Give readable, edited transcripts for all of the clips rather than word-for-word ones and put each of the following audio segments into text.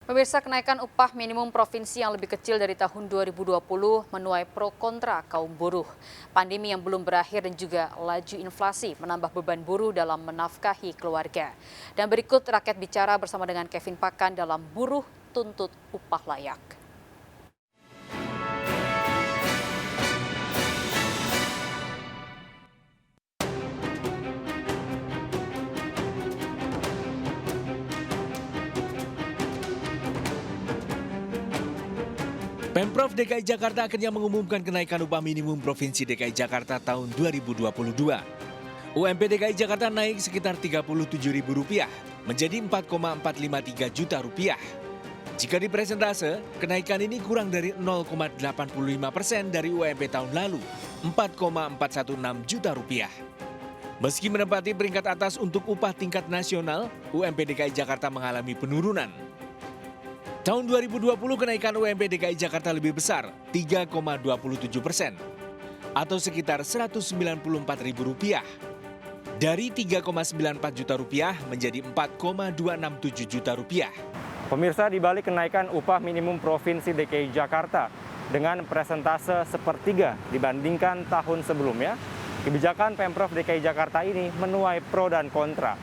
Pemirsa, kenaikan upah minimum provinsi yang lebih kecil dari tahun 2020 menuai pro kontra kaum buruh. Pandemi yang belum berakhir dan juga laju inflasi menambah beban buruh dalam menafkahi keluarga. Dan berikut rakyat bicara bersama dengan Kevin Pakan dalam Buruh Tuntut Upah Layak. Pemprov DKI Jakarta akhirnya mengumumkan kenaikan upah minimum Provinsi DKI Jakarta tahun 2022. UMP DKI Jakarta naik sekitar Rp37.000 menjadi Rp4,453 juta. Jika dipresentase, kenaikan ini kurang dari 0,85% dari UMP tahun lalu, Rp4,416 juta. Meski menempati peringkat atas untuk upah tingkat nasional, UMP DKI Jakarta mengalami penurunan. Tahun 2020 kenaikan UMP DKI Jakarta lebih besar, 3,27%, atau sekitar Rp194.000. Dari Rp3,94 juta menjadi Rp4,267 juta. Pemirsa, di balik kenaikan upah minimum Provinsi DKI Jakarta dengan presentase sepertiga dibandingkan tahun sebelumnya, kebijakan Pemprov DKI Jakarta ini menuai pro dan kontra.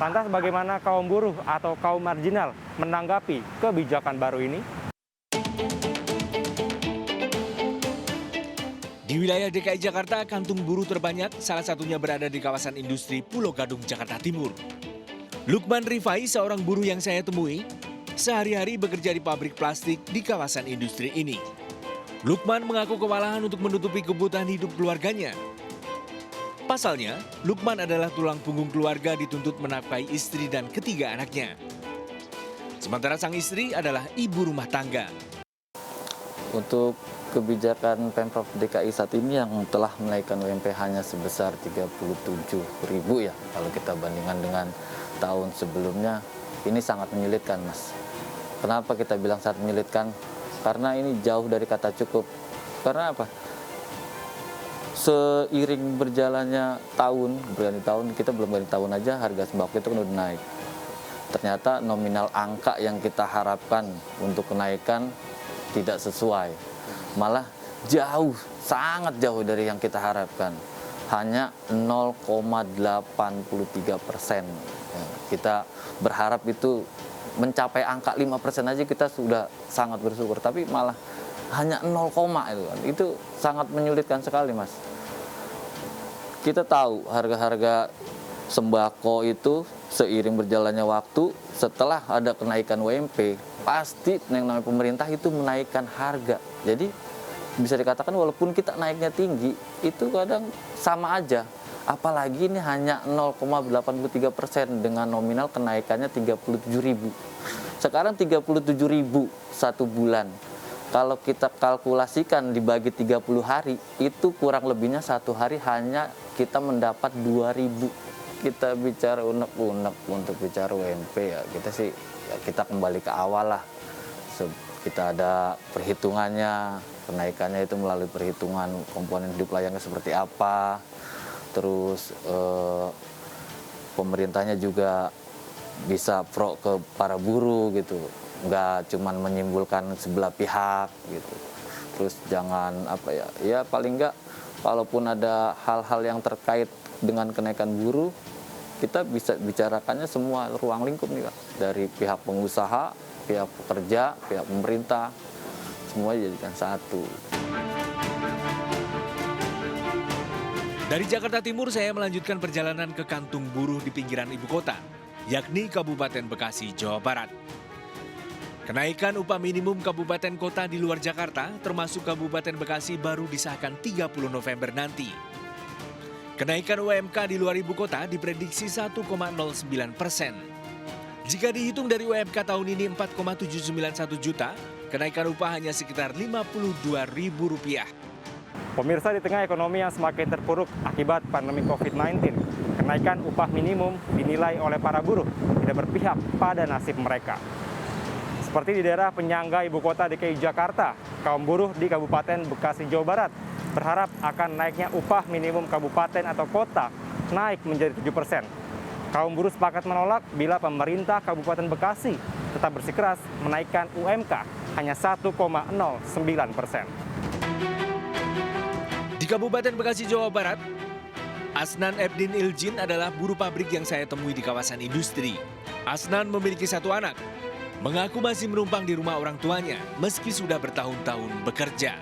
Lantas bagaimana kaum buruh atau kaum marginal menanggapi kebijakan baru ini? Di wilayah DKI Jakarta, kantung buruh terbanyak, salah satunya berada di kawasan industri Pulau Gadung, Jakarta Timur. Lukman Rifai, seorang buruh yang saya temui, sehari-hari bekerja di pabrik plastik di kawasan industri ini. Lukman mengaku kewalahan untuk menutupi kebutuhan hidup keluarganya. Pasalnya, Lukman adalah tulang punggung keluarga dituntut menafkahi istri dan ketiga anaknya. Sementara sang istri adalah ibu rumah tangga. Untuk kebijakan Pemprov DKI saat ini yang telah menaikkan UMP hanya sebesar Rp37.000 ya, kalau kita bandingkan dengan tahun sebelumnya, ini sangat menyulitkan, Mas. Kenapa kita bilang sangat menyulitkan? Karena ini jauh dari kata cukup. Karena apa? Seiring berjalannya berganti tahun, kita belum ganti tahun aja harga sembako itu kan udah naik. Ternyata nominal angka yang kita harapkan untuk kenaikan tidak sesuai. Malah jauh, sangat jauh dari yang kita harapkan. Hanya 0,83%. Kita berharap itu mencapai angka 5% aja kita sudah sangat bersyukur. Tapi malah hanya 0, itu sangat menyulitkan sekali, Mas. Kita tahu harga-harga sembako itu seiring berjalannya waktu, setelah ada kenaikan UMP, pasti yang namanya pemerintah itu menaikkan harga. Jadi bisa dikatakan walaupun kita naiknya tinggi, itu kadang sama aja. Apalagi ini hanya 0,83% dengan nominal kenaikannya Rp37.000. Sekarang Rp37.000 satu bulan. Kalau kita kalkulasikan dibagi 30 hari, itu kurang lebihnya satu hari hanya kita mendapat Rp2.000. Kita bicara unek-unek untuk bicara UMP ya, kita kembali ke awal lah. Kita ada perhitungannya, kenaikannya itu melalui perhitungan komponen hidup layaknya seperti apa. Terus pemerintahnya juga bisa pro ke para buruh gitu. Nggak cuman menyimpulkan sebelah pihak gitu. Terus jangan ya paling nggak kalaupun ada hal-hal yang terkait dengan kenaikan buruh, kita bisa bicarakannya semua ruang lingkup nih Pak. Dari pihak pengusaha, pihak pekerja, pihak pemerintah, semua dijadikan satu. Dari Jakarta Timur saya melanjutkan perjalanan ke kantung buruh di pinggiran ibu kota, yakni Kabupaten Bekasi, Jawa Barat. Kenaikan upah minimum kabupaten kota di luar Jakarta, termasuk Kabupaten Bekasi, baru disahkan 30 November nanti. Kenaikan UMK di luar ibu kota diprediksi 1,09%. Jika dihitung dari UMK tahun ini 4,791 juta, kenaikan upah hanya sekitar Rp52.000. Pemirsa, di tengah ekonomi yang semakin terpuruk akibat pandemi COVID-19, kenaikan upah minimum dinilai oleh para buruh tidak berpihak pada nasib mereka. Seperti di daerah penyangga ibu kota DKI Jakarta, kaum buruh di Kabupaten Bekasi, Jawa Barat berharap akan naiknya upah minimum kabupaten atau kota naik menjadi 7%. Kaum buruh sepakat menolak bila pemerintah Kabupaten Bekasi tetap bersikeras menaikkan UMK hanya 1,09%. Di Kabupaten Bekasi, Jawa Barat, Asnan Erdin Iljin adalah buruh pabrik yang saya temui di kawasan industri. Asnan memiliki 1 anak, mengaku masih menumpang di rumah orang tuanya meski sudah bertahun-tahun bekerja.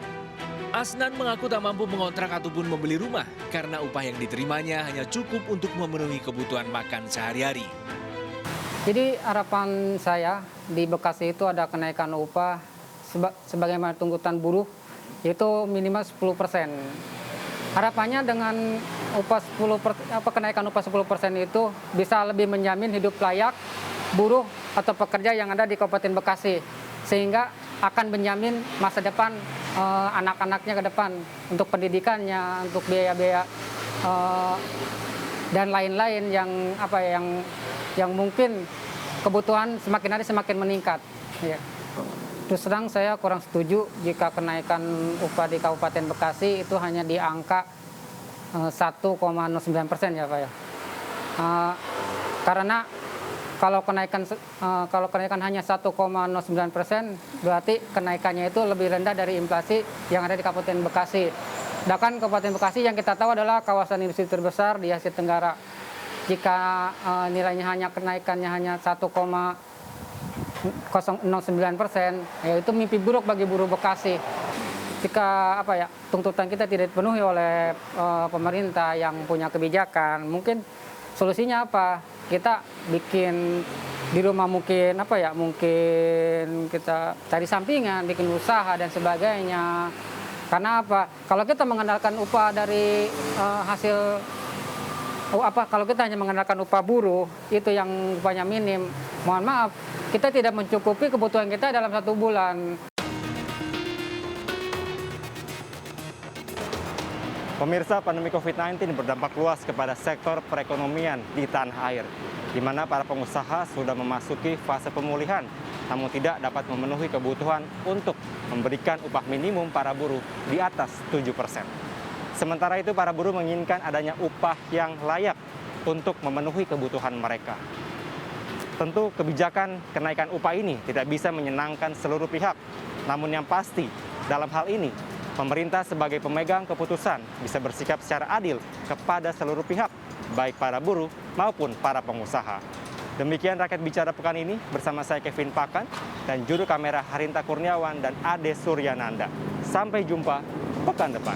Asnan mengaku tak mampu mengontrak ataupun membeli rumah karena upah yang diterimanya hanya cukup untuk memenuhi kebutuhan makan sehari-hari. Jadi harapan saya di Bekasi itu ada kenaikan upah sebagaimana tuntutan buruh, yaitu minimal 10%. Harapannya dengan kenaikan upah 10% itu bisa lebih menjamin hidup layak buruh atau pekerja yang ada di Kabupaten Bekasi, sehingga akan menjamin masa depan anak-anaknya ke depan untuk pendidikannya, untuk biaya-biaya dan lain-lain yang mungkin kebutuhan semakin hari semakin meningkat. Ya. Terus terang saya kurang setuju jika kenaikan upah di Kabupaten Bekasi itu hanya di angka 1,09% ya Pak ya. Karena kalau kenaikan hanya 1,09%, berarti kenaikannya itu lebih rendah dari inflasi yang ada di Kabupaten Bekasi. Sedangkan Kabupaten Bekasi yang kita tahu adalah kawasan industri terbesar di Asia Tenggara. Jika nilainya kenaikannya hanya 1,09%, yaitu mimpi buruk bagi buruh Bekasi. Jika tuntutan kita tidak dipenuhi oleh pemerintah yang punya kebijakan, mungkin solusinya apa? Kita bikin di rumah mungkin mungkin kita cari sampingan, bikin usaha dan sebagainya. Karena apa? Kalau kita mengandalkan upah dari kalau kita hanya mengandalkan upah buruh itu yang upahnya minim, mohon maaf, kita tidak mencukupi kebutuhan kita dalam 1 bulan. Pemirsa, pandemi COVID-19 berdampak luas kepada sektor perekonomian di tanah air, di mana para pengusaha sudah memasuki fase pemulihan, namun tidak dapat memenuhi kebutuhan untuk memberikan upah minimum para buruh di atas 7%. Sementara itu, para buruh menginginkan adanya upah yang layak untuk memenuhi kebutuhan mereka. Tentu kebijakan kenaikan upah ini tidak bisa menyenangkan seluruh pihak, namun yang pasti dalam hal ini, pemerintah sebagai pemegang keputusan bisa bersikap secara adil kepada seluruh pihak, baik para buruh maupun para pengusaha. Demikian Rakyat Bicara pekan ini bersama saya Kevin Pakan dan juru kamera Harinta Kurniawan dan Ade Suryananda. Sampai jumpa pekan depan.